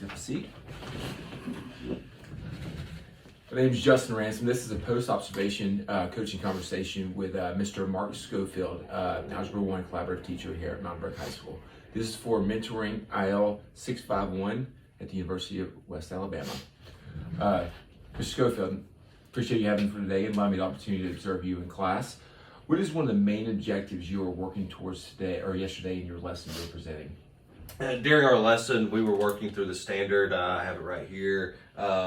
Have a seat. My name is Justin Ransom. This is a post-observation coaching conversation with Mr. Mark Schofield, Algebra 1 collaborative teacher here at Mountain Brook High School. This is for mentoring IL 651 at the University of West Alabama. Mr. Schofield, appreciate you having me for today and allowing me the opportunity to observe you in class. What is one of the main objectives you are working towards today or yesterday in your lesson you were presenting? During our lesson, we were working through the standard, I have it right here,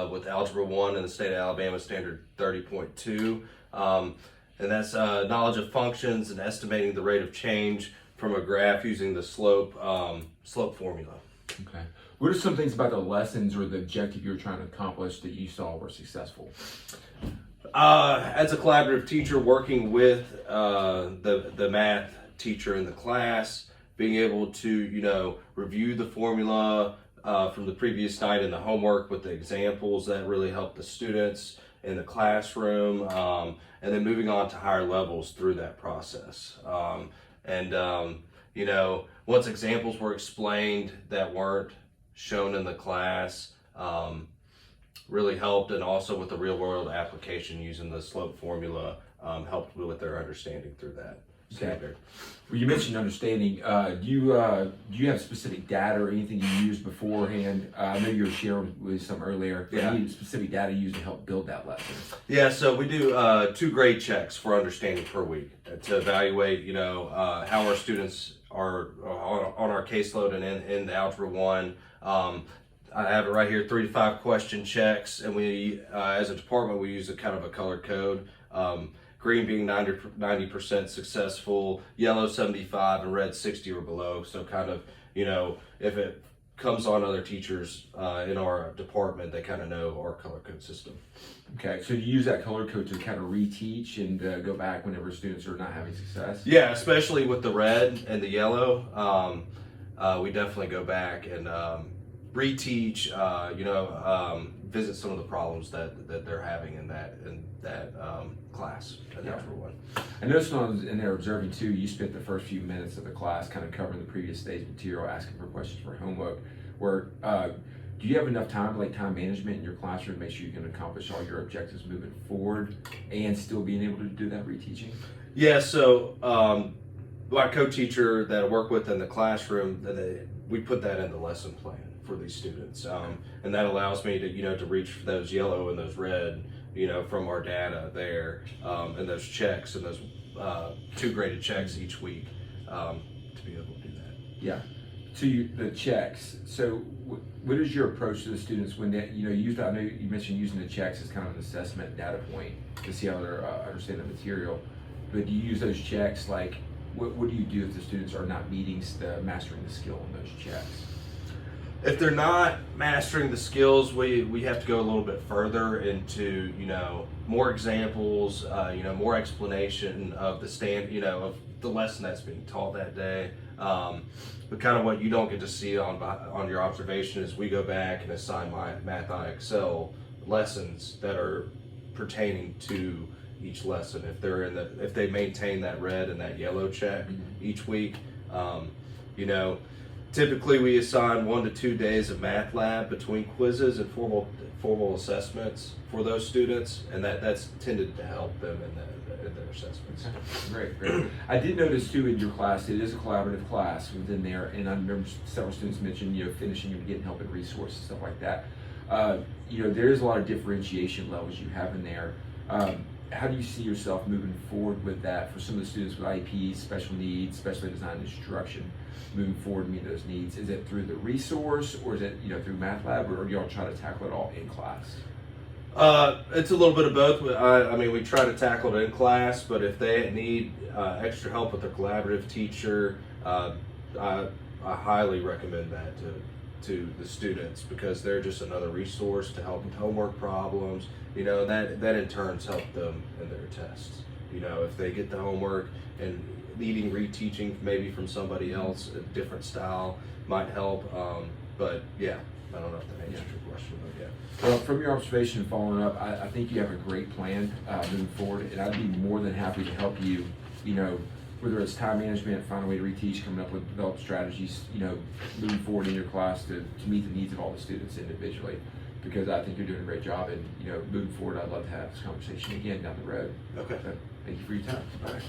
with Algebra 1 in the state of Alabama, standard 30.2. And that's knowledge of functions and estimating the rate of change from a graph using the slope formula. Okay. What are some things about the lessons or the objective you were trying to accomplish that you saw were successful? As a collaborative teacher working with the math teacher in the class, being able to, review the formula from the previous night in the homework with the examples that really helped the students in the classroom, and then moving on to higher levels through that process. Once examples were explained that weren't shown in the class, really helped, and also with the real world application using the slope formula helped with their understanding through that standard. Well, you mentioned understanding. Do you have specific data or anything you used beforehand? I know you were sharing with some earlier. Yeah. Any specific data you used to help build that lesson? Yeah, so we do 2 grade checks for understanding per week to evaluate, how our students are on our caseload and in the Algebra 1. I have it right here, 3 to 5 question checks, and we, as a department, we use a kind of a color code. Green being 90% successful, yellow 75, and red 60 or below. So kind of, if it comes on other teachers in our department, they kind of know our color code system. Okay, so you use that color code to kind of reteach and go back whenever students are not having success? Yeah, especially with the red and the yellow, we definitely go back and reteach, visit some of the problems that they're having in that class at Algebra 1. I noticed when I was in there observing too, you spent the first few minutes of the class kind of covering the previous day's material, asking for questions for homework. Do you have enough time, like time management in your classroom, to make sure you can accomplish all your objectives moving forward and still being able to do that reteaching? Yeah, so my co-teacher that I work with in the classroom, we put that in the lesson plan for these students, and that allows me to reach for those yellow and those red, from our data there, and those checks and those 2 graded checks each week, to be able to do that. Yeah. To the checks. So, what is your approach to the students when they, use? I know you mentioned using the checks as kind of an assessment data point to see how they're understanding the material, but do you use those checks like? What do you do if the students are not meeting mastering the skill in those checks? If they're not mastering the skills, we have to go a little bit further into, more examples, more explanation of the of the lesson that's being taught that day. But kind of what you don't get to see on your observation is we go back and assign my Math on Excel lessons that are pertaining to each lesson. If they maintain that red and that yellow check each week, typically we assign 1 to 2 days of math lab between quizzes and formal assessments for those students, and that's tended to help them in their assessments. Great. I did notice too in your class, it is a collaborative class within there, and I remember several students mentioned, finishing and getting help and resources, stuff like that. There is a lot of differentiation levels you have in there. How do you see yourself moving forward with that for some of the students with IEPs, special needs, specially designed instruction, moving forward to meet those needs? Is it through the resource, or is it through Math Lab, or do y'all try to tackle it all in class? It's a little bit of both. We try to tackle it in class, but if they need extra help with their collaborative teacher, I highly recommend that to the students, because they're just another resource to help with homework problems, that in turn helps them in their tests. If they get the homework and needing reteaching maybe from somebody else, a different style might help, but yeah, I don't know if that answers your question, but yeah. Well, from your observation and following up, I think you have a great plan moving forward, and I'd be more than happy to help you, whether it's time management, find a way to reteach, coming up with develop strategies, moving forward in your class to meet the needs of all the students individually. Because I think you're doing a great job, and moving forward, I'd love to have this conversation again down the road. Okay. So, thank you for your time. All right.